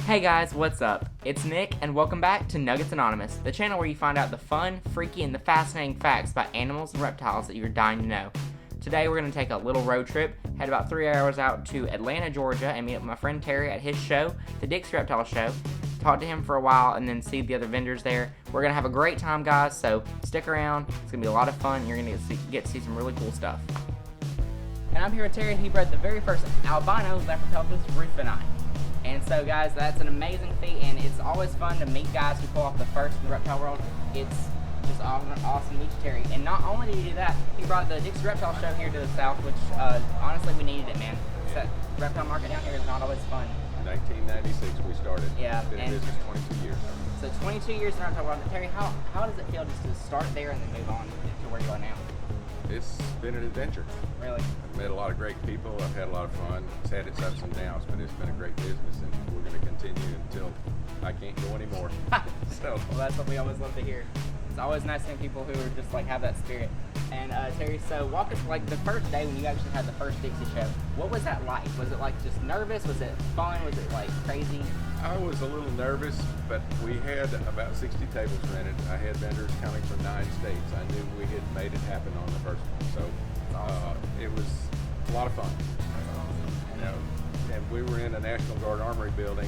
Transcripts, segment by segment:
Hey guys, what's up? It's Nick, and welcome back to Nuggets Anonymous, the channel where you find out the fun, freaky, and the fascinating facts about animals and reptiles that you're dying to know. Today we're going to take a little road trip, head about 3 hours out to Atlanta, Georgia, and meet up with my friend Terry at his show, the Dixie Reptile show, talk to him for a while, and then see the other vendors there. We're going to have a great time, guys, so stick around. It's going to be a lot of fun, and you're going to get to see some really cool stuff. And I'm here with Terry, and he bred the very first albino Lepropeltis Rufus. And so, guys, that's an amazing feat, and it's always fun to meet guys who pull off the first in the reptile world. It's just awesome to meet you, Terry. And not only did he do that, he brought the Dixie Reptile show here to the south, which honestly we needed it, man. That reptile market down here is not always fun. 1996 we started. Yeah. Been in business 22 years. So 22 years in the reptile world. Terry, how does it feel just to start there and then move on to where you are now? It's been an adventure. Really? I've met a lot of great people. I've had a lot of fun. It's had its ups and downs, but it's been a great business, and we're going to continue until I can't go anymore. Well, that's what we always love to hear. It's always nice seeing people who are just like have that spirit. And Terry, so walk us like the first day when you actually had the first Dixie show. What was that like? Was it like just nervous? Was it fun? Was it like crazy? I was a little nervous, but we had about 60 tables rented. I had vendors coming from 9 states. I knew we had made it happen on the first one, so it was a lot of fun. You know, and we were in a National Guard Armory building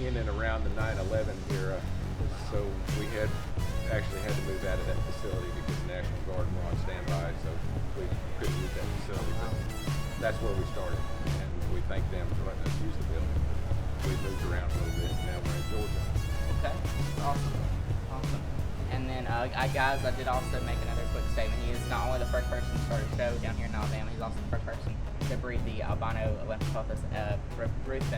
in and around the 9/11 era, so we actually had to move out of that facility because the National Guard were on standby, so we couldn't use that facility. But that's where we started, and we thank them for letting us use the building. We moved around a little bit, and now we're in Georgia. Okay, awesome. And then, guys, I did also make another quick statement. He is not only the first person to start a show down here in Alabama, he's also the first person to breed the albino Lepropeltis Rufus.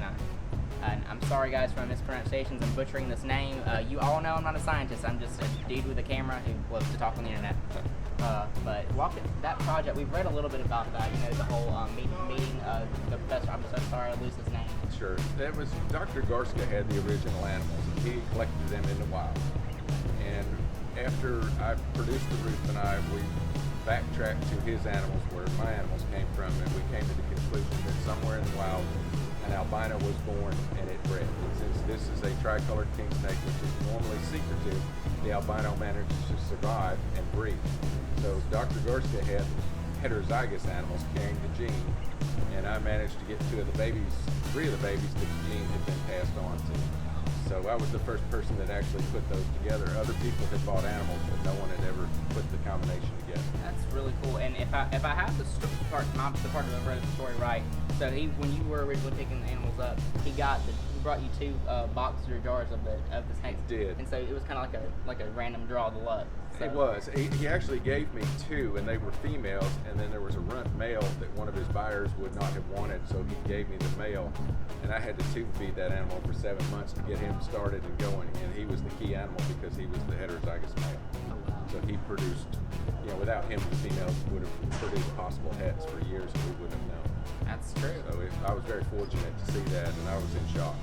And I'm sorry, guys, for my mispronunciations and butchering this name. You all know I'm not a scientist. I'm just a dude with a camera who loves to talk on the internet. But that project, we've read a little bit about that. You know, the whole meeting the professor. I'm so sorry I lose his name. Sure. That was Dr. Garska had the original animals, and he collected them in the wild. And after I produced the Rufus, we backtracked to his animals, where my animals came from, and we came to the conclusion that somewhere in the wild, an albino was born and it bred. And since this is a tricolored king snake, which is normally secretive, the albino manages to survive and breed. So Dr. Garska had heterozygous animals carrying the gene, and I managed to get 3 of the babies that the gene had been passed on to. So I was the first person that actually put those together. Other people had bought animals, but no one had ever put the combination together. That's really cool. And if I have the part of the story right, so when you were originally picking the animals up, he brought you 2 boxes or jars of the snakes. He did. And so it was kind of like a random draw of the luck. So. It was. He actually gave me 2, and they were females, and then there was a runt male that one of his buyers would not have wanted, so he gave me the male, and I had to tube feed that animal for 7 months to get him started and going, and he was the key animal because he was the heterozygous male. Oh, wow. So he produced, without him, the females would have produced possible heads for years, and we wouldn't have known. That's true. So I was very fortunate to see that, and I was in shock.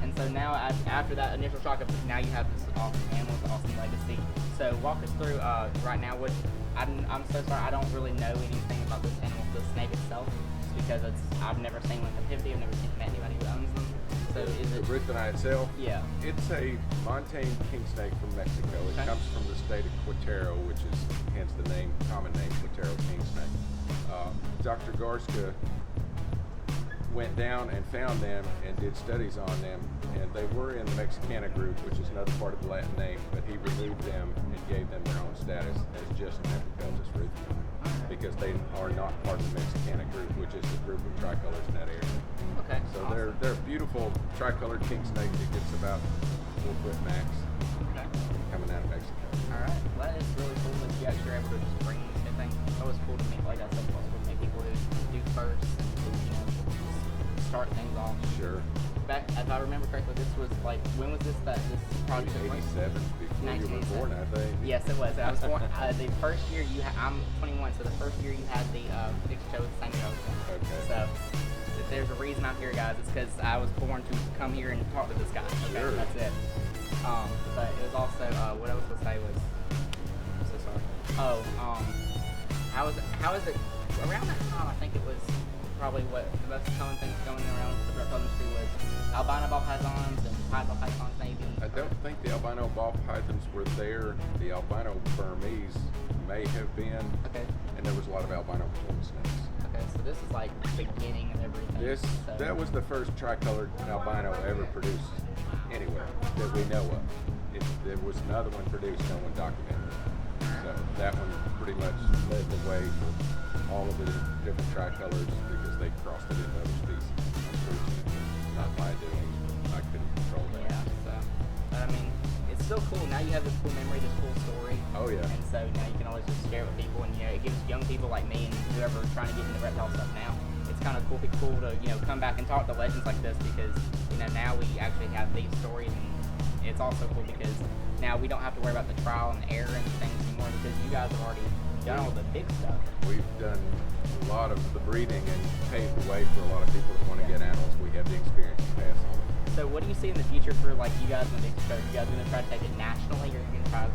And so now, after that initial shock of now you have this awesome animal, this awesome legacy. So walk us through right now. I'm so sorry, I don't really know anything about this animal, the snake itself, just because I've never seen one in captivity. I've never seen anybody who owns them. So is it the Rufus itself? Yeah. It's a montane king snake from Mexico. It comes from the state of Quintero, which is hence the common name Quintero king snake. Dr. Garska went down and found them and did studies on them, and they were in the Mexicana group, which is another part of the Latin name, but he removed them and gave them their own status as just Lepropeltis Rufus, because they are not part of the Mexicana group, which is the group of tricolors in that area. Okay. So awesome. they're a beautiful tricolored king snake that gets about 4 foot max. Okay. Coming out of Mexico. All right. Well, that is really cool that you actually are able to just bring these things. It's always cool to meet, like I said, it's always cool to meet people who do first and who, start things off. Sure. Back, if I remember correctly, this was like, when was this project? 87, before you were born, I think. Yes, it was. I was born, the first year I'm 21, so the first year you had the Dixie show with the same show. Okay. So, if there's a reason I'm here, guys, it's because I was born to come here and talk to this guy. Okay, sure. That's it. But it was also, what I was going to say was, I'm so sorry. How is it, around that time, I think it was probably what the most common thing going around the reptile industry was albino ball pythons and pied ball pythons maybe? I don't think the albino ball pythons were there. The albino Burmese may have been. Okay. And there was a lot of albino corn snakes. Okay, so this is like the beginning of everything. That was the first tricolored albino ever produced anywhere that we know of. There was another one produced, no one documented. So that one pretty much led the way for all of the different tricolors because they crossed it into other species. Unfortunately, not my doing. I couldn't control that. Yeah, so, but I mean, it's still cool. Now you have this cool memory, this cool story. Oh yeah. And so now you can always just share it with people, and it gives young people like me and whoever trying to get into reptile stuff now. It's kind of cool to come back and talk to legends like this because now we actually have these stories, and it's also cool because now we don't have to worry about the trial and error and things anymore because you guys have already done all the big stuff. We've done a lot of the breeding and paved the way for a lot of people that want to get animals. We have the experience to pass on. So what do you see in the future for like you guys in the big show? You guys going to try to take it nationally, or are you going to try to?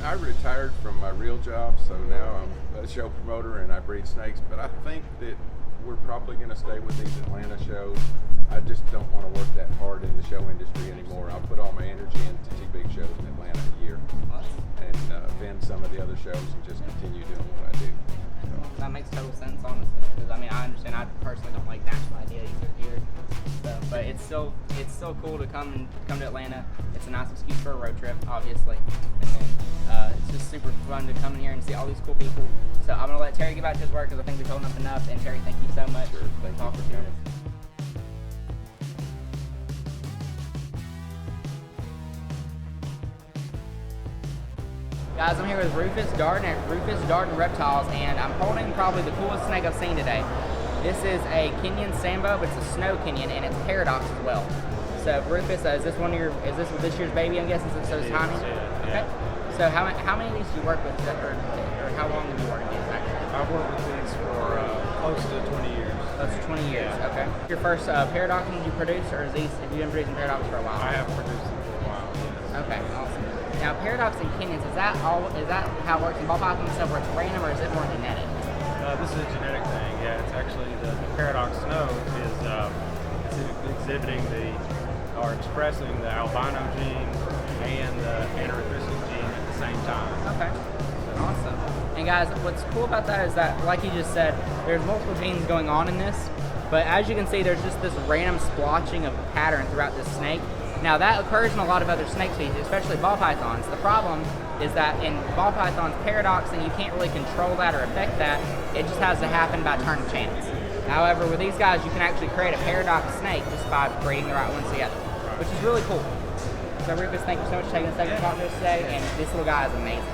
I retired from my real job, so now I'm a show promoter and I breed snakes. But I think that we're probably going to stay with these Atlanta shows. I just don't want to work that hard in the show industry anymore. I'll put all my energy into 2 big shows in Atlanta a year and vend some of the other shows and just continue doing what I do. So. That makes total sense, honestly. Because I mean, I understand. I personally don't like national ideas here, so, but it's still cool to come to Atlanta. It's a nice excuse for a road trip, obviously, and then it's just super fun to come in here and see all these cool people. So I'm gonna let Terry get back to his work because I think we told him enough. And Terry, thank you so much for talking to us. Guys, I'm here with Rufus Darden at Rufus Darden Reptiles, and I'm holding probably the coolest snake I've seen today. This is a Kenyan Sambo, but it's a snow Kenyan, and it's paradox as well. So, Rufus, is this this year's baby? I'm guessing since it's so tiny. Okay. So, how many of these do you work with, or how long have you worked with these? I've worked with these for close to 20 years. Close to 20 years. Yeah. Okay. Your first paradox did you produce, or have you been producing paradox for a while? I have produced them for a while. Yes. Okay. Awesome. Now, paradox and Kenyans, is that how it works in ball python and stuff, where it's random, or is it more genetic? This is a genetic thing. Yeah, it's actually the paradox snow is exhibiting or expressing the albino gene and the anti-Rufus gene at the same time. Okay. Awesome. And guys, what's cool about that is that, like you just said, there's multiple genes going on in this, but as you can see, there's just this random splotching of pattern throughout this snake. Now that occurs in a lot of other snake species, especially ball pythons. The problem is that in ball pythons, paradox, and you can't really control that or affect that. It just has to happen by turn of chance. However, with these guys, you can actually create a paradox snake just by breeding the right ones together, which is really cool. So Rufus, thank you so much for taking a second to talk to us today, and this little guy is amazing.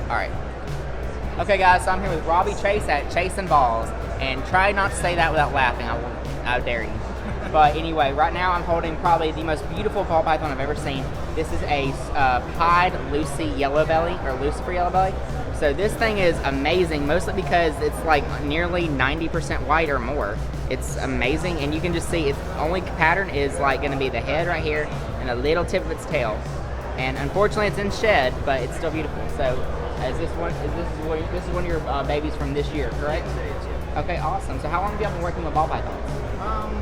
Alright. Okay guys, so I'm here with Robbie Chase at Chase and Balls, and try not to say that without laughing, I dare you. But anyway, right now I'm holding probably the most beautiful ball python I've ever seen. This is a pied Lucy yellow belly, or Lucifer yellow belly. So this thing is amazing, mostly because it's like nearly 90% white or more. It's amazing, and you can just see its only pattern is like going to be the head right here and a little tip of its tail. And unfortunately it's in shed, but it's still beautiful. So this is one of your babies from this year, correct? Okay, awesome. So how long have you been working with ball pythons?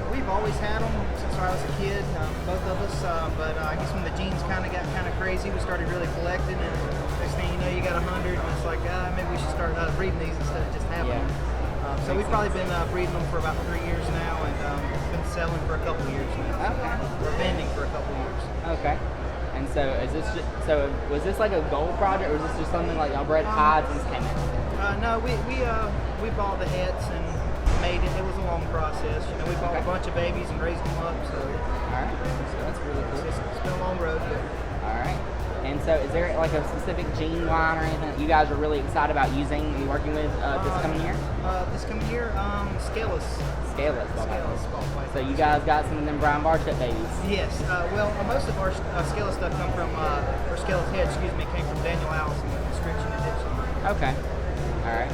We've always had them since I was a kid, both of us. But I guess when the genes got kind of crazy, we started really collecting, and next thing you know, you got 100, and it's like, maybe we should start breeding these instead of just having them. So we've probably been breeding them for about 3 years now, and been selling for a couple of years now. Okay. We're vending for a couple of years. Okay. And so was this like a goal project, or was this just something like y'all bred hides and just came in? No, we bought the heads and made it. It was a long process. We bought a bunch of babies and raised them up. So all right, so that's really cool. It's been a long road. All right. And so, is there like a specific gene line or anything that you guys are really excited about using and working with this coming year? This coming year, scaleless. Scaleless. Scaleless. So you guys got some of them brown barchip babies? Yes. Well, most of our scaleless stuff come from, or scaleless head, came from Daniel Allison with Description and Dixie. Okay. All right.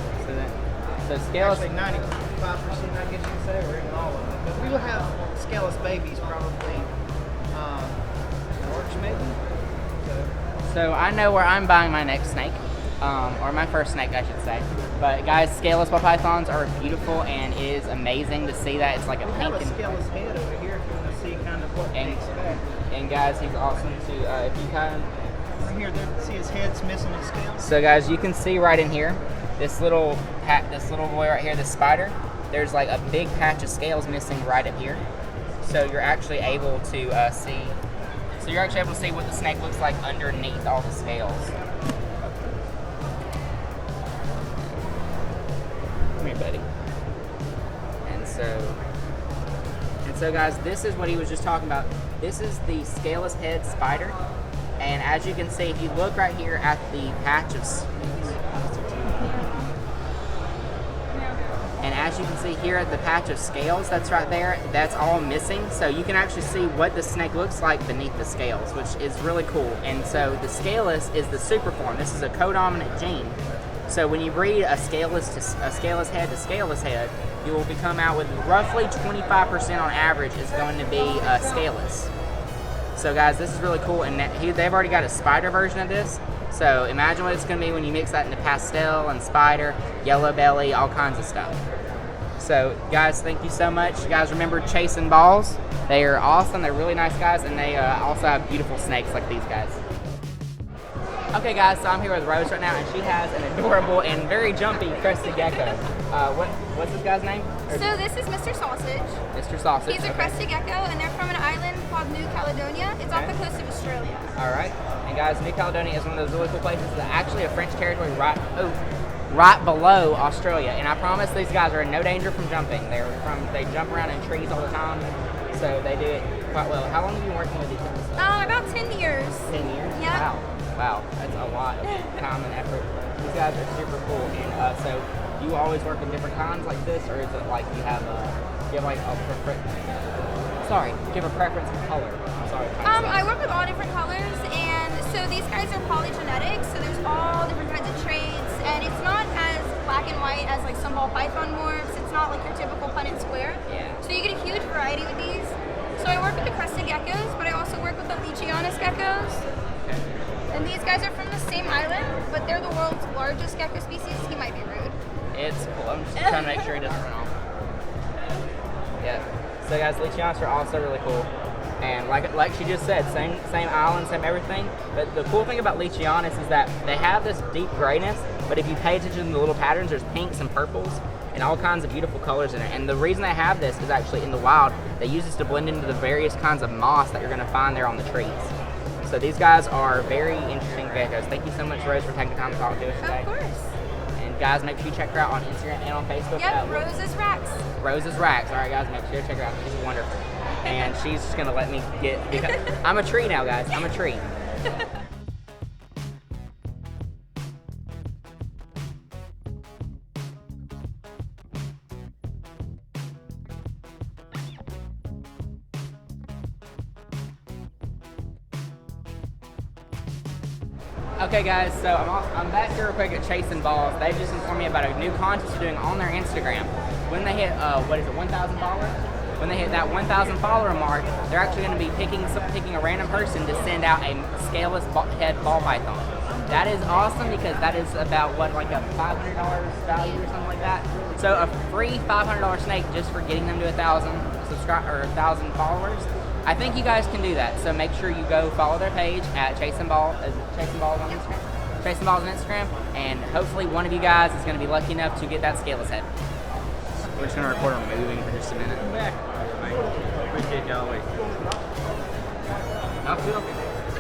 So scaleless. Actually, 95%, I guess you can say, we're in all of them. But we will have scaleless babies probably So I know where I'm buying my next snake, or my first snake, I should say. But guys, scaleless ball pythons are beautiful, and it is amazing to see that. It's like a We have pink a scaleless head over here if you want to see kind of what they expect. and guys, he's awesome too. If you kind of Right here, there, see his head's missing his scales. So guys, you can see right in here, this little boy right here, this spider, there's like a big patch of scales missing right up here. So you're actually able to see what the snake looks like underneath all the scales. Come here, buddy. And so guys, this is what he was just talking about. This is the scaleless head spider. And as you can see, if you look right here at the patch of scales that's right there, that's all missing. So you can actually see what the snake looks like beneath the scales, which is really cool. And so the scaleless is the superform. This is a codominant gene. So when you breed a scaleless head to scaleless head, you will come out with roughly 25% on average is going to be scaleless. So guys, this is really cool, and they've already got a spider version of this. So imagine what it's going to be when you mix that into pastel and spider, yellow belly, all kinds of stuff. So guys, thank you so much. You guys remember Chasing Balls? They are awesome. They're really nice guys, and they also have beautiful snakes like these guys. Okay guys, so I'm here with Rose right now, and she has an adorable and very jumpy crested gecko. What's this guy's name? So this is Mr. Sausage. Mr. Sausage. He's a crested gecko, and they're from an island called New Caledonia. It's off the coast of Australia. All right, and guys, New Caledonia is one of those really cool places. It's actually a French territory right below Australia, and I promise these guys are in no danger from jumping. They jump around in trees all the time, so they do it quite well. How long have you been working with these guys? About 10 years. 10 years? Yeah. Wow, that's a lot of time and effort. These guys are super cool, and so do you always work with different kinds like this, or is it like you have a preference? Sorry, give a preference for color. I'm sorry. I work with all different colors, and so these guys are polygenetic, so there's all different kinds of traits, and it's not as black and white as like some ball python morphs. It's not like your typical Punnett square. Yeah. So you get a huge variety with these. So I work with the crested geckos, but I also work with the Leachianus geckos. And these guys are from the same island, but they're the world's largest gecko species. He might be rude. It's cool. I'm just trying to make sure he doesn't run off. Yeah. So guys, Leachianus are also really cool. And like she just said, same island, same everything. But the cool thing about Leachianus is that they have this deep grayness, but if you pay attention to the little patterns, there's pinks and purples and all kinds of beautiful colors in it. And the reason they have this is actually in the wild, they use this to blend into the various kinds of moss that you're gonna find there on the trees. So these guys are very interesting geckos. Thank you so much, Rose, for taking the time to talk to us today. Of course. And guys, make sure you check her out on Instagram and on Facebook. Yep, Rose's Rhacs. Rose's Rhacs. All right, guys, make sure to check her out. She's wonderful. And she's just going to let me because I'm a tree now, guys. I'm a tree. Okay guys, so I'm back here real quick at Chasing Balls. They just informed me about a new contest they're doing on their Instagram. When they hit, 1,000 followers? When they hit that 1,000 follower mark, they're actually going to be picking a random person to send out a scaleless head ball python. That is awesome because that is about like a $500 value or something like that. So a free $500 snake just for getting them to 1,000 followers. I think you guys can do that, so make sure you go follow their page at Chasing Balls on Instagram. Chasing Balls on Instagram, and hopefully one of you guys is going to be lucky enough to get that scaleless head. We're just going to record them moving for just a minute. Come back. Appreciate y'all waiting.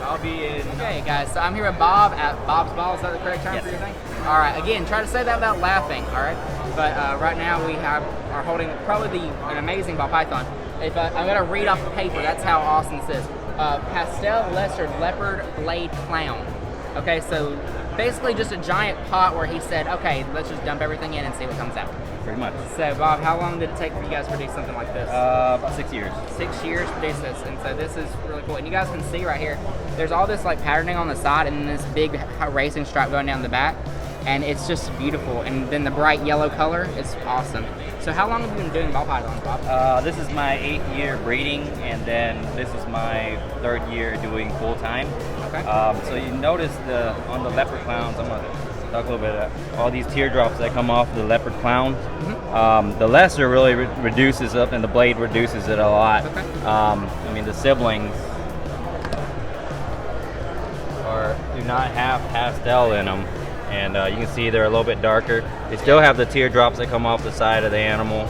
I'll be in. Okay, guys, so I'm here with Bob at Bob's Balls. Is that the correct term for your thing? All right, again, try to say that without laughing, all right? But right now we are holding probably an amazing ball python. If I'm going to read off the paper, that's how awesome this is. Pastel Lesser Leopard Blade Clown. Okay, so basically just a giant pot where he said, okay, let's just dump everything in and see what comes out. Pretty much. So, Bob, how long did it take for you guys to produce something like this? About 6 years. 6 years to produce this, and so this is really cool. And you guys can see right here, there's all this like patterning on the side and then this big racing stripe going down the back. and it's just beautiful. And then the bright yellow color is awesome. So how long have you been doing ball pythons, Bob? This is my 8th year breeding, and then this is my 3rd year doing full time. Okay. So you notice on the leopard clowns, I'm gonna talk a little bit about all these teardrops that come off the leopard clowns. The lesser really reduces up, and the blade reduces it a lot. Okay. I mean, the siblings do not have pastel in them, and you can see they're a little bit darker. They still have the teardrops that come off the side of the animal,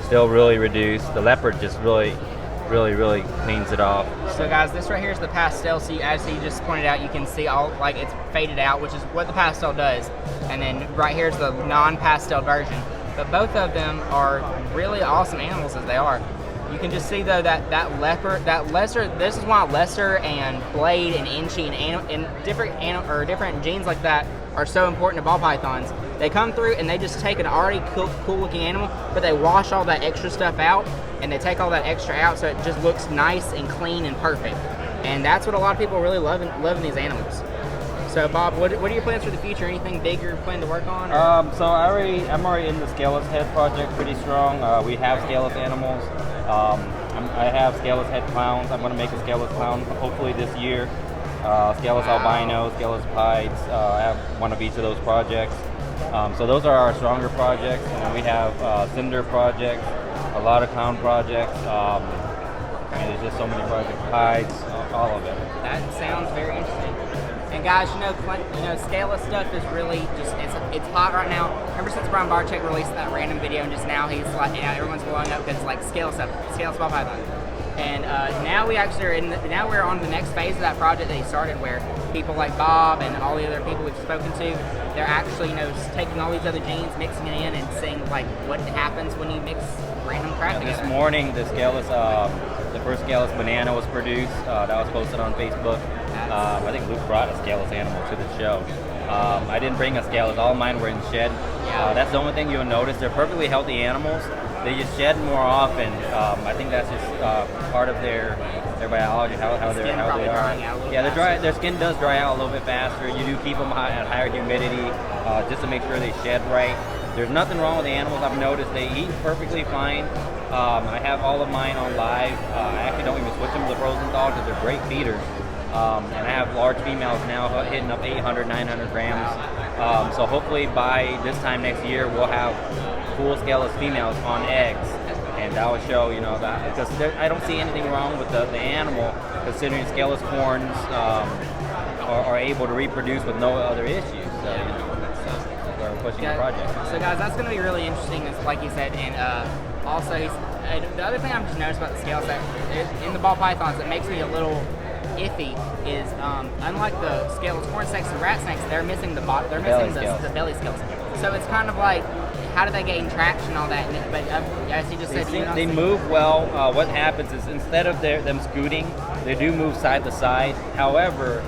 still really reduced. The leopard just really cleans it off. So guys, this right here is the pastel. So as you just pointed out, you can see all like it's faded out, which is what the pastel does. And then right here is the non-pastel version. But both of them are really awesome animals as they are. You can just see though that leopard, that lesser. This is why lesser and blade and inchy and different genes like that are so important to ball pythons. They come through and they just take an already cool looking animal, but they wash all that extra stuff out, and they take all that extra out so it just looks nice and clean and perfect. And that's what a lot of people really loving these animals. So Bob, what are your plans for the future? Anything big you're planning to work on? So I'm already in the scaleless head project pretty strong. We have scaleless animals. I have scaleless head clowns. I'm going to make a scaleless clown hopefully this year. Scaleless albino, scaleless pieds. I have one of each of those projects. So those are our stronger projects. And then we have cinder projects, a lot of clown projects. And there's just so many projects, pieds, all of it. That sounds very interesting. And guys, scaleless stuff is really just, it's hot right now. Ever since Brian Barczyk released that random video, and just now he's like, everyone's blowing up because like scaleless ball python. And now we actually now we're on the next phase of that project that he started, where people like Bob and all the other people we've spoken to, they're actually taking all these other genes, mixing it in, and seeing like what happens when you mix random crap together. This morning, the first scaleless banana was produced. That was posted on Facebook. I think Luke brought a scaleless animal to the show. I didn't bring a scaleless. All of mine were in shed. That's the only thing you'll notice. They're perfectly healthy animals. They just shed more often. I think that's just part of their biology, how they are. Yeah, their skin does dry out a little bit faster. You do keep them at higher humidity just to make sure they shed right. There's nothing wrong with the animals. I've noticed they eat perfectly fine. I have all of mine on live. I actually don't even switch them to the frozen thaw because they're great feeders. And I have large females now hitting up 800, 900 grams. So hopefully by this time next year, we'll have full scaleless females on eggs. And that will show, that, because I don't see anything wrong with the animal, considering scaleless corns are able to reproduce with no other issues. So, we're pushing the project. So guys, that's going to be really interesting, like you said. And also, the other thing I've just noticed about the scaleless that in the ball pythons that makes me a little iffy is unlike the scaleless corn snakes and rat snakes, they're missing the belly scales. So it's kind of like, how do they gain traction and all that? But as you just said, they move well. What happens is instead of them scooting, they do move side to side. However,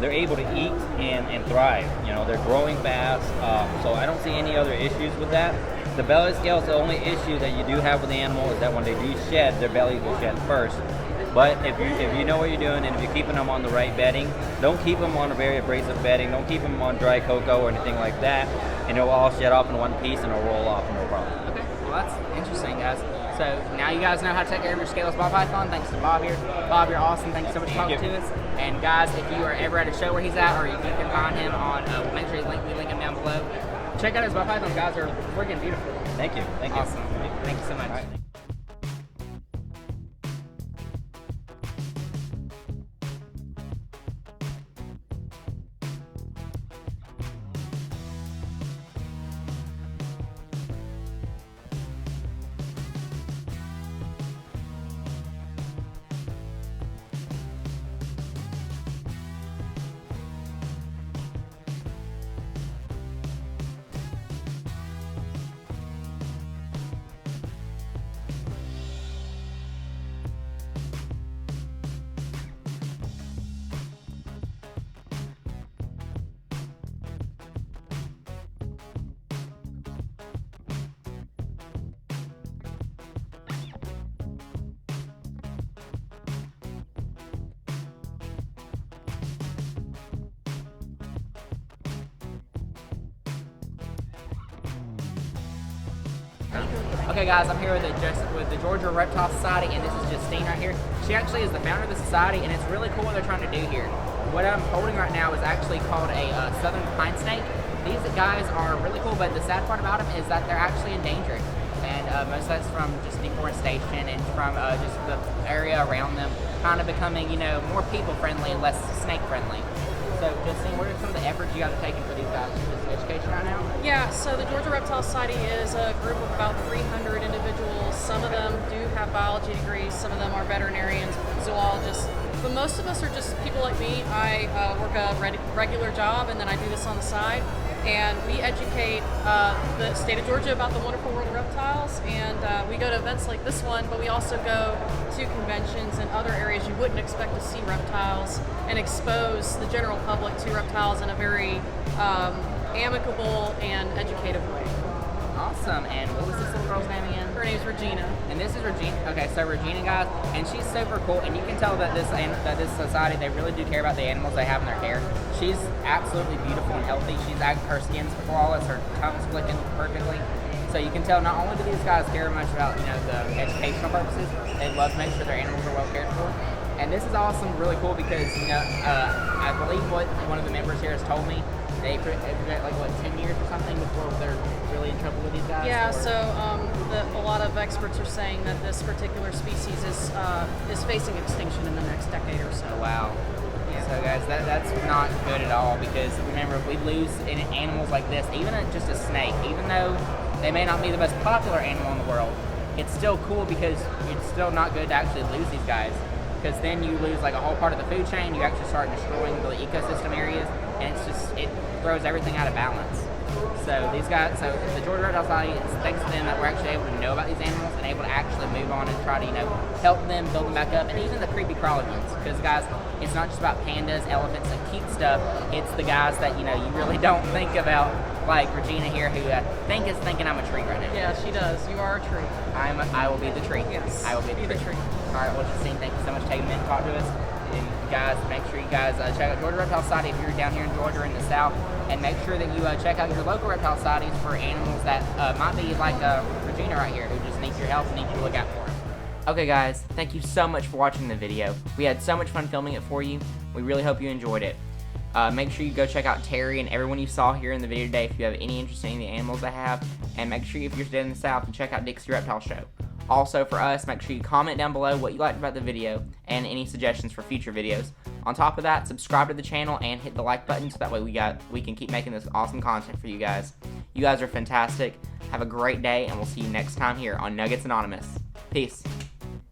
they're able to eat and thrive. They're growing fast. So I don't see any other issues with that. The belly scales, the only issue that you do have with the animal is that when they do shed, their bellies will shed first. But if you know what you're doing, and if you're keeping them on the right bedding, don't keep them on a very abrasive bedding, don't keep them on dry cocoa or anything like that, and it'll all shed off in one piece and it'll roll off, no problem. Okay, well that's interesting, guys. So now you guys know how to take care of your scaleless ball python, thanks to Bob here. Bob, you're awesome, thanks so much for talking to us. And guys, if you are ever at a show where he's at, or if you can find him on, we'll make sure we link him down below. Check out his ball pythons, guys, are freaking beautiful. Thank you. Awesome. Thank you so much. Okay, guys, I'm here with the Georgia Reptile Society, and this is Justine right here. She actually is the founder of the society, and it's really cool what they're trying to do here. What I'm holding right now is actually called a southern pine snake. These guys are really cool, but the sad part about them is that they're actually endangered. And most of that's from just deforestation and from just the area around them kind of becoming, more people-friendly and less snake-friendly. So, Justine, what are some of the efforts you guys are taking for these guys? Is education right now? Yeah, so the Georgia Reptile Society is a group of about 300 individuals. Some of them do have biology degrees, some of them are veterinarians, zoologists, but most of us are just people like me. I work a regular job, and then I do this on the side. And we educate the state of Georgia about the wonderful world of reptiles, and we go to events like this one, but we also go to conventions and other areas you wouldn't expect to see reptiles and expose the general public to reptiles in a very amicable and educative way. Awesome. And what was this little girl's name again? Her name's Regina. And this is Regina. Okay, so Regina, guys, and she's super cool, and you can tell that this society, they really do care about the animals they have in their care. She's absolutely beautiful and healthy. Her skin's flawless, her tongue's flicking perfectly. So you can tell not only do these guys care much about the educational purposes, they love to make sure their animals are well cared for. And this is awesome, really cool, because I believe what one of the members here has told me, they project like 10 years or something before they're really in trouble with these guys. Yeah, so a lot of experts are saying that this particular species is facing extinction in the next decade or so. Wow. Yeah. So guys, that's not good at all, because remember, if we lose animals like this, even just a snake, even though they may not be the most popular animal in the world, it's still cool because it's still not good to actually lose these guys. Because then you lose like a whole part of the food chain, you actually start destroying the ecosystem areas, and it throws everything out of balance. So these guys, the Georgia Reptile Society, it's thanks to them that we're actually able to know about these animals and able to actually move on and try to, help them build them back up, and even the creepy crawly ones. Because guys, it's not just about pandas, elephants, and cute stuff. It's the guys that you really don't think about, like Regina here, who I think is thinking I'm a tree right now. Yeah, she does. You are a tree. I will be the tree. Yes. I will be the tree. All right, well, Justine, thank you so much for taking a minute to talk to us. And guys, make sure you guys check out Georgia Reptile Society if you're down here in Georgia or in the South, and make sure that you check out your local reptile societies for animals that might be like Regina right here, who just needs your help and needs you to look out for them. Okay, guys, thank you so much for watching the video. We had so much fun filming it for you. We really hope you enjoyed it. Make sure you go check out Terry and everyone you saw here in the video today if you have any interest in any of the animals they have, and make sure if you're staying in the South, and check out Dixie Reptile Show. Also, for us, make sure you comment down below what you liked about the video and any suggestions for future videos. On top of that, subscribe to the channel and hit the like button so that way we can keep making this awesome content for you guys. You guys are fantastic. Have a great day, and we'll see you next time here on Nuggets Anonymous. Peace.